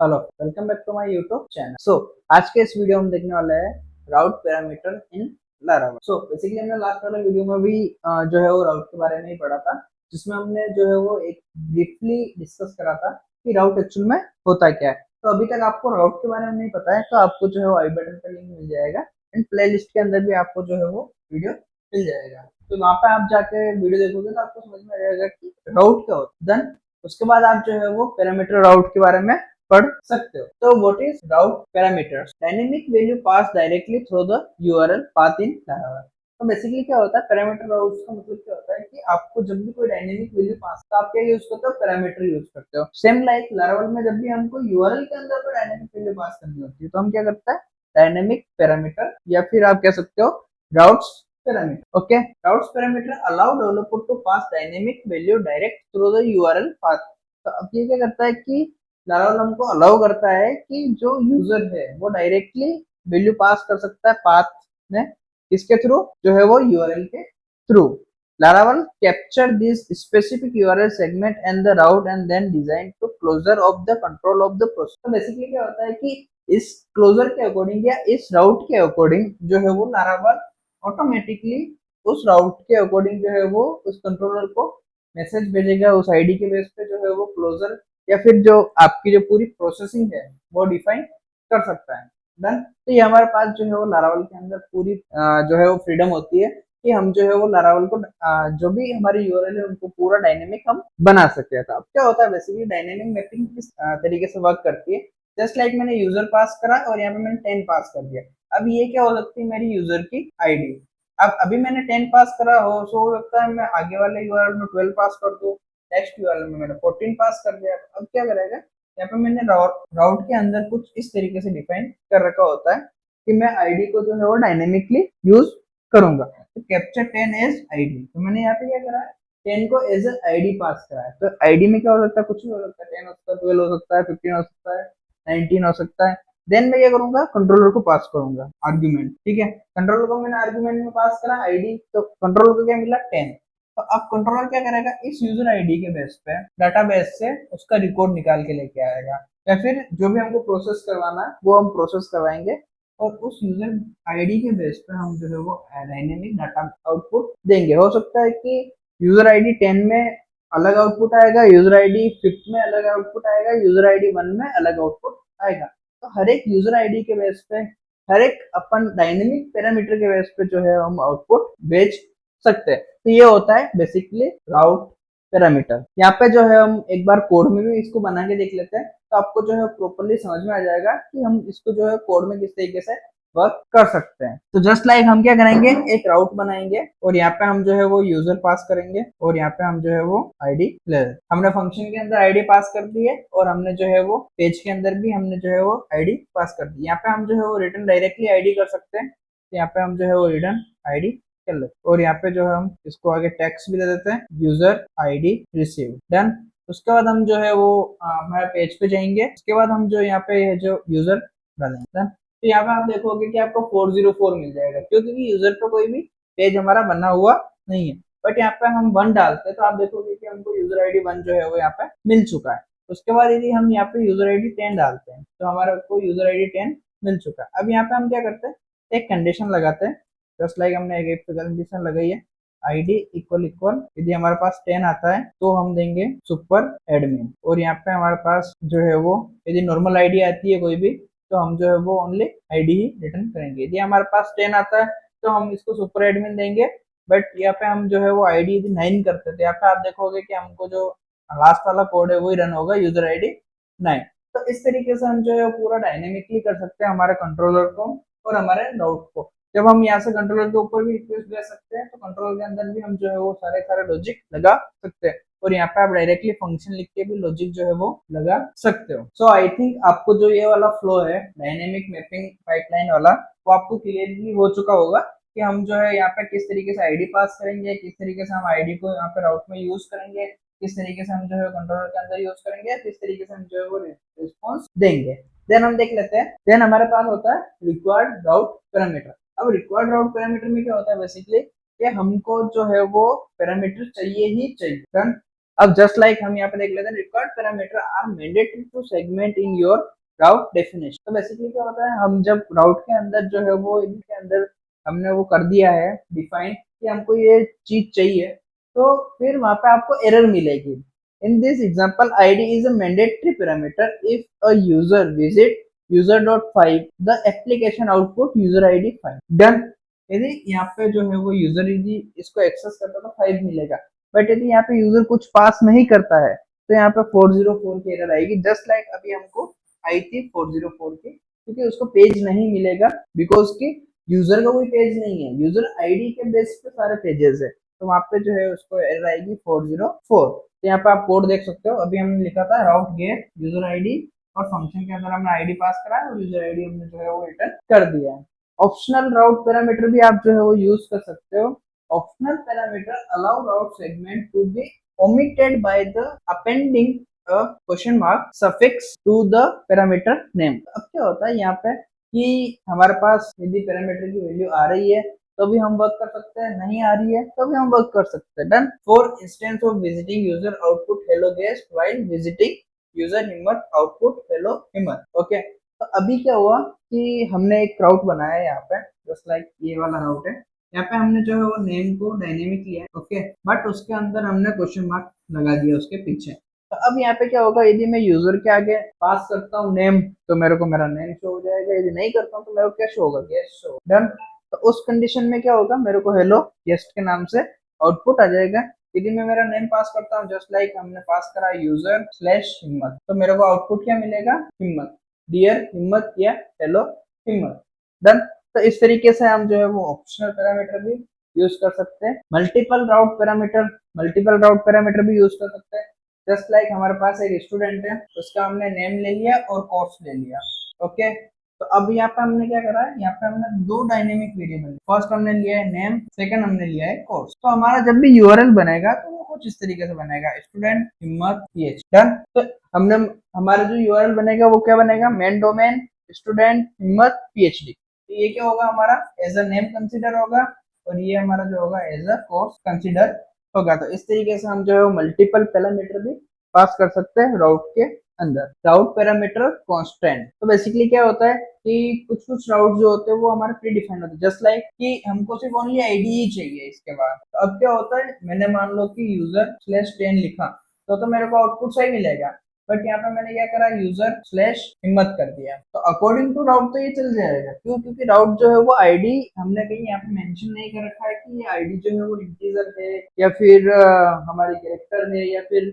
Hello, welcome back to my YouTube channel. आज के इस वीडियो में देखने वाला है route parameter in Laravel. Basically हमने लास्ट वाले वीडियो में भी जो है वो राउट के बारे में ही पढ़ा था, जिसमें हमने जो है वो एक ब्रीफली डिस्कस करा था कि राउट एक्चुअल में होता क्या है। तो अभी तक आपको राउट के बारे में नहीं पता है तो आपको जो है वो आई बटन पर लिंक मिल जाएगा एंड प्ले लिस्ट के अंदर भी आपको जो है वो वीडियो मिल जाएगा। तो वहाँ पे आप जाके वीडियो देखोगे तो आपको समझ में आ जाएगा कि राउट क्या होता है। देन उसके बाद आप जो है वो पैरामीटर राउट के बारे में पढ़ सकते हो। तो what is route parameters? Dynamic value pass directly through the URL path in Laravel. तो बेसिकली क्या होता है पैरामीटर राउट्स का मतलब क्या होता है कि आपको जब भी कोई डायनेमिक वैल्यू पास तो आप क्या यूज करते हो? पैरामीटर यूज करते हो। सेम लाइक लारावल में जब भी हमको यूआरएल के अंदर कोई डायनेमिक वैल्यू पास करनी होती है तो हम क्या करते हैं? डायनेमिक पैरामीटर या फिर आप कह सकते हो routes parameter. Okay, routes parameter allow developer to pass dynamic value direct through the URL path. तो अब ये क्या करता है कि लारावल हमको अलाउ करता है कि जो यूजर है वो डायरेक्टली वैल्यू पास कर सकता है पाथ में, किसके थ्रू? जो है वो यूआरएल के थ्रू। Laravel capture this specific URL segment and the route and then design to closure of the control of the process. तो बेसिकली क्या होता है कि इस क्लोजर के अकॉर्डिंग या इस राउट के अकॉर्डिंग जो है वो लारावल ऑटोमेटिकली उस राउट के अकॉर्डिंग जो है वो उस कंट्रोलर को मैसेज भेजेगा उस आईडी के बेस पे जो है वो क्लोजर या फिर जो आपकी जो पूरी प्रोसेसिंग है वो डिफाइन कर सकता है। डन। तो ये हमारे पास जो है वो लारावल के अंदर पूरी जो है वो फ्रीडम होती है कि हम जो है वो लारावल को जो भी हमारी यूआरएल है उनको पूरा डायनेमिक हम बना सकते हैं। तो अब क्या होता है बेसिकली डायनेमिक मैपिंग किस तरीके से वर्क करती है? जस्ट लाइक मैंने यूजर पास करा और यहाँ पे मैंने 10 पास कर दिया। अब ये क्या हो सकती है? मेरी यूजर की आईडी। अब अभी मैंने 10 पास करा हो सकता है मैं आगे वाले यूआरएल में 12 पास कर दूं, नेक्स्ट यूआरएल में मैंने 14 पास कर दिया। अब क्या करेगा? यहाँ पे मैंने राउट के अंदर कुछ इस तरीके से डिफाइन कर रखा होता है कि मैं आईडी को जो है वो डायनेमिकली यूज करूंगा। तो कैप्चर 10 एज आईडी। तो मैंने यहाँ पे क्या करा है? 10 को एज ए आईडी पास करा है। तो आईडी में क्या हो सकता है? कुछ भी हो सकता है। 10 हो सकता है, 12 हो सकता है, 15 हो सकता है, 19 हो सकता है। देन मैं क्या करूंगा? कंट्रोलर को पास करूंगा आर्ग्यूमेंट। ठीक है, कंट्रोलर को मैंने आर्ग्यूमेंट में पास करा आईडी, तो कंट्रोलर को क्या मिला? 10। तो अब कंट्रोलर क्या करेगा? इस यूजर आईडी के बेस पे डाटा बेस से उसका रिकॉर्ड निकाल के लेके आएगा या फिर जो भी हमको प्रोसेस करवाना है वो हम प्रोसेस करवाएंगे और उस यूजर आईडी के बेस पे हम जो है वो डायनेमिक डाटा आउटपुट देंगे। हो सकता है कि यूजर आईडी 10 में अलग आउटपुट आएगा, यूजर आईडी 5 में अलग आउटपुट आएगा, यूजर आईडी 1 में अलग आउटपुट आएगा। तो हर एक यूजर आईडी के बेस पे हर एक अपन डायनेमिक पैरामीटर के बेस पे जो है हम आउटपुट भेज सकते हैं। तो ये होता है बेसिकली राउट पैरामीटर। यहाँ पे जो है हम एक बार कोड में भी इसको बना के देख लेते हैं तो आपको जो है प्रॉपरली समझ में आ जाएगा कि हम इसको जो है कोड में किस तरीके से वर्क कर सकते हैं। तो जस्ट लाइक हम क्या करेंगे? एक राउट बनाएंगे और यहाँ पे हम जो है वो यूजर पास करेंगे और यहाँ पे हम जो है वो आईडी ले लेंगे। हमने फंक्शन के अंदर आईडी पास कर दी है और हमने जो है वो पेज के अंदर भी हमने जो है वो आईडी पास कर दी। यहाँ पे हम जो है वो रिटर्न डायरेक्टली आईडी कर सकते हैं। तो यहाँ पे हम जो है वो रिटर्न आईडी कर लेते हैं और यहाँ पे जो है हम इसको आगे टेक्स्ट भी दे देते हैं, यूजर आईडी रिसीव। डन। उसके बाद हम जो है वो हमारे पेज पे जाएंगे। उसके बाद हम जो यहाँ पे जो यूजर डालेंगे। तो यहाँ पे आप देखोगे कि आपको 404 मिल जाएगा क्योंकि यूजर पे कोई भी पेज हमारा बना हुआ नहीं है। बट यहाँ पे हम 1 डालते हैं तो आप देखोगे कि हमको यूजर आईडी 1 जो है वो यहाँ पे मिल चुका है। उसके बाद यदि हम यहाँ पे यूजर आईडी 10 डालते हैं तो हमारा को यूजर आईडी 10 मिल चुका है। अब यहाँ पे हम क्या करते हैं? एक कंडीशन लगाते हैं। जस्ट लाइक हमने एक कंडीशन लगाई है, आईडी इक्वल इक्वल यदि हमारे पास 10 आता है तो हम देंगे सुपर एडमिन। और यहाँ पे हमारे पास जो है वो यदि नॉर्मल आईडी आती है कोई भी तो हम जो है वो ओनली आईडी ही रिटर्न करेंगे। यदि हमारे पास 10 आता है तो हम इसको सुपर एडमिन देंगे। बट यहाँ पे हम जो है वो आईडी यदि 9 करते थे, यहाँ पे आप देखोगे कि हमको जो लास्ट वाला कोड है वही रन होगा, यूजर आईडी 9। तो इस तरीके से हम जो है पूरा डायनेमिकली कर सकते हैं हमारे कंट्रोलर को और हमारे राउट को। जब हम यहाँ से कंट्रोलर के ऊपर भी रिक्वेस्ट दे सकते हैं तो कंट्रोलर के अंदर भी हम जो है वो सारे सारे लॉजिक लगा सकते हैं और यहाँ पे आप डायरेक्टली फंक्शन लिख के भी लॉजिक जो है वो लगा सकते हो। सो आई थिंक आपको जो ये वाला फ्लो है डायनेमिक मैपिंग पाइपलाइन वाला वो आपको क्लियरली हो चुका होगा कि हम जो है यहाँ पे किस तरीके से आईडी पास करेंगे, किस तरीके से हम आईडी को यहाँ पे राउट में यूज करेंगे, किस तरीके से हम जो है कंट्रोलर के अंदर यूज करेंगे, किस तरीके से हम जो है वो रिस्पॉन्स देंगे। देन हम देख लेते हैं। देन हमारे पास होता है रिक्वायर्ड राउट पैरामीटर। अब रिक्वायर्ड राउट पैरामीटर में क्या होता है बेसिकली कि हमको जो है वो पैरामीटर चाहिए ही चाहिए। अब जस्ट लाइक हम यहाँ पे देख लेते हैं, required parameter are mandatory to segment in your route definition. तो बेसिकली क्या होता है, हम जब राउट के अंदर जो है वो इनके अंदर हमने वो कर दिया है डिफाइन कि हमको ये चीज चाहिए, तो फिर वहां पे आपको एरर मिलेगी। In this example id is a mandatory parameter if a user visit user.5 the application output user id 5 done. यदि यहाँ पे जो है वो यूजर यदि इसको एक्सेस करता है तो 5 मिलेगा, बट यदि यहाँ पे यूजर कुछ पास नहीं करता है तो यहाँ पे 404 की एरर आएगी, जस्ट लाइक अभी हमको आई थी 404 की, क्योंकि उसको पेज नहीं मिलेगा बिकॉज की यूजर का कोई पेज नहीं है, यूजर आईडी के बेस पे सारे पेजेस है, तो वहां पे जो है उसको एरर आएगी 404। तो यहाँ पे आप कोड देख सकते हो, अभी हमने लिखा था राउट गेट यूजर आईडी और फंक्शन के अंदर हमने आईडी पास करा है और यूजर आईडी हमने जो है वो रिटर्न कर दिया है। ऑप्शनल राउट पैरामीटर भी आप जो है वो यूज कर सकते हो। Optional parameter allow route segment to be omitted by the appending a question mark suffix to the parameter name। अब क्या होता है यहाँ पे कि हमारे पास यदि पैरामीटर की वैल्यू आ रही है तो भी हम वर्क कर सकते हैं, नहीं आ रही है तो भी हम वर्क कर सकते हैं। Done. For instance of visiting user output hello guest while visiting user हिम्मत आउटपुट हेलो हिम्मत। ओके, तो अभी क्या हुआ कि हमने एक राउट बनाया है यहाँ पे, जस्ट लाइक ये वाला राउट है, यहाँ पे हमने जो है वो नेम को डायनेमिक लिया है, ओके, बट उसके अंदर हमने क्वेश्चन मार्क लगा दिया उसके पीछे। तो अब यहाँ पे क्या होगा, यदि मैं यूजर के आगे पास करता हूँ नेम तो मेरे को मेरा नेम शो हो जाएगा, यदि नहीं करता हूँ तो मेरे को क्या शो होगा, गेस्ट शो। डन। तो उस कंडीशन में क्या होगा, मेरे को हेलो गेस्ट के नाम से आउटपुट आ जाएगा। यदि मैं मेरा नेम पास करता हूँ जस्ट लाइक हमने पास करा यूजर स्लैश हिम्मत, तो मेरे को आउटपुट क्या मिलेगा, हिम्मत, डियर हिम्मत या हेलो हिम्मत। डन। तो इस तरीके से हम जो है वो ऑप्शनल पैरामीटर भी यूज कर सकते हैं। मल्टीपल राउट पैरामीटर भी यूज कर सकते हैं। जस्ट लाइक हमारे पास एक स्टूडेंट है, उसका हमने नेम ले लिया और कोर्स ले लिया, ओके। तो अब यहाँ पे हमने क्या करा है, यहाँ पे हमने दो डायनेमिक वेरिएबल, फर्स्ट हमने लिया है नेम, सेकंड हमने लिया है कोर्स। तो हमारा जब भी यूआरएल बनेगा तो वो कुछ इस तरीके से बनेगा, स्टूडेंट हिम्मत पीएच। डन। तो हमने हमारा जो यूआरएल बनेगा वो क्या बनेगा, मेन डोमेन स्टूडेंट हिम्मत पीएचडी। तो ये क्या होगा, हमारा एज अ नेम कंसिडर होगा और ये हमारा जो होगा एज अ कोर्स कंसिडर होगा। तो इस तरीके से हम जो है मल्टीपल पैरामीटर भी पास कर सकते हैं राउट के अंदर। राउट पैरामीटर कांस्टेंट, तो बेसिकली क्या होता है कि कुछ कुछ राउट जो होते हैं वो हमारे प्री डिफाइंड होते हैं, जस्ट लाइक कि हमको सिर्फ ओनली आईडी ही चाहिए इसके बाद। तो अब क्या होता है, मैंने मान लो कि यूजर स्लैश 10 लिखा तो मेरे को आउटपुट सही मिलेगा, बट यहाँ पे मैंने क्या करा, यूजर स्लैश हिम्मत कर दिया, तो अकॉर्डिंग टू राउट तो ये चल जाएगा। क्यों, क्योंकि राउट जो है वो आईडी हमने कहीं यहाँ पे मेंशन नहीं कर रखा है कि ये आईडी जो है वो इंटीजर है या फिर हमारी कैरेक्टर है या फिर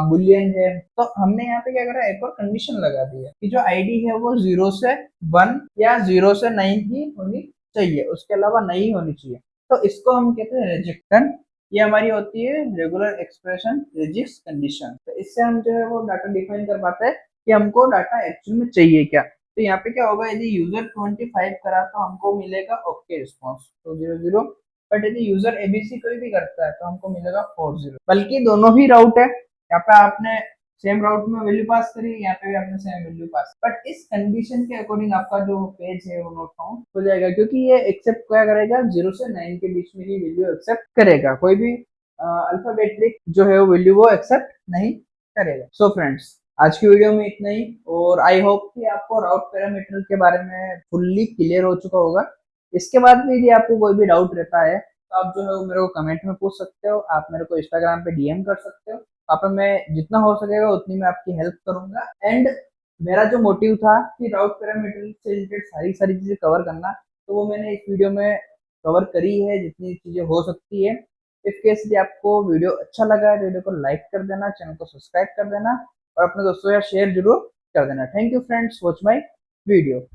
बुलियन है। तो हमने यहाँ पे क्या करा, एक और कंडीशन लगा दी है कि जो आईडी है वो 0 से 1 या 0 से 9 ही होनी चाहिए, उसके अलावा नहीं होनी चाहिए। तो इसको हम कहते हैं रिजेक्शन। ये हमारी होती है रेगुलर एक्सप्रेशन रिजिक्स कंडीशन। तो इससे हम जो है वो डाटा डिफाइन कर पाते हैं कि हमको डाटा एक्चुअल में चाहिए क्या। तो यहाँ पे क्या होगा, यदि यूजर 25 करा तो हमको मिलेगा ओके रिस्पॉन्स, तो 0 0। बट यदि यूजर एबीसी कोई भी करता है तो हमको मिलेगा 40। बल्कि दोनों ही राउट है, यहाँ पे आपने सेम राउट में वैल्यू पास करी, यहाँ पे भी आपने सेम वैल्यू पास, बट इस कंडीशन के अकॉर्डिंग आपका जो पेज है वो नोट काउंट हो जाएगा, क्योंकि ये एक्सेप्ट क्या करेगा, 0 से 9 के बीच में ही वैल्यू एक्सेप्ट करेगा, कोई भी अल्फाबेटिक जो है वो वैल्यू वो एक्सेप्ट नहीं करेगा। सो फ्रेंड्स, आज की वीडियो में इतना ही, और आई होप कि आपको राउट पैरामीटर के बारे में फुल्ली क्लियर हो चुका होगा। इसके बाद भी यदि आपको कोई भी डाउट रहता है तो आप जो है वो मेरे को कमेंट में पूछ सकते हो, आप मेरे को इंस्टाग्राम पे डीएम कर सकते हो, वहाँ पे मैं जितना हो सकेगा उतनी मैं आपकी हेल्प करूंगा। एंड मेरा जो मोटिव था कि राउट पैरामीटर से रिलेटेड सारी सारी चीजें कवर करना, तो वो मैंने इस वीडियो में कवर करी है जितनी चीजें हो सकती है। इस केस यदि आपको वीडियो अच्छा लगा है तो वीडियो को लाइक कर देना, चैनल को सब्सक्राइब कर देना और अपने दोस्तों या शेयर जरूर कर देना। Thank you friends, watch my video.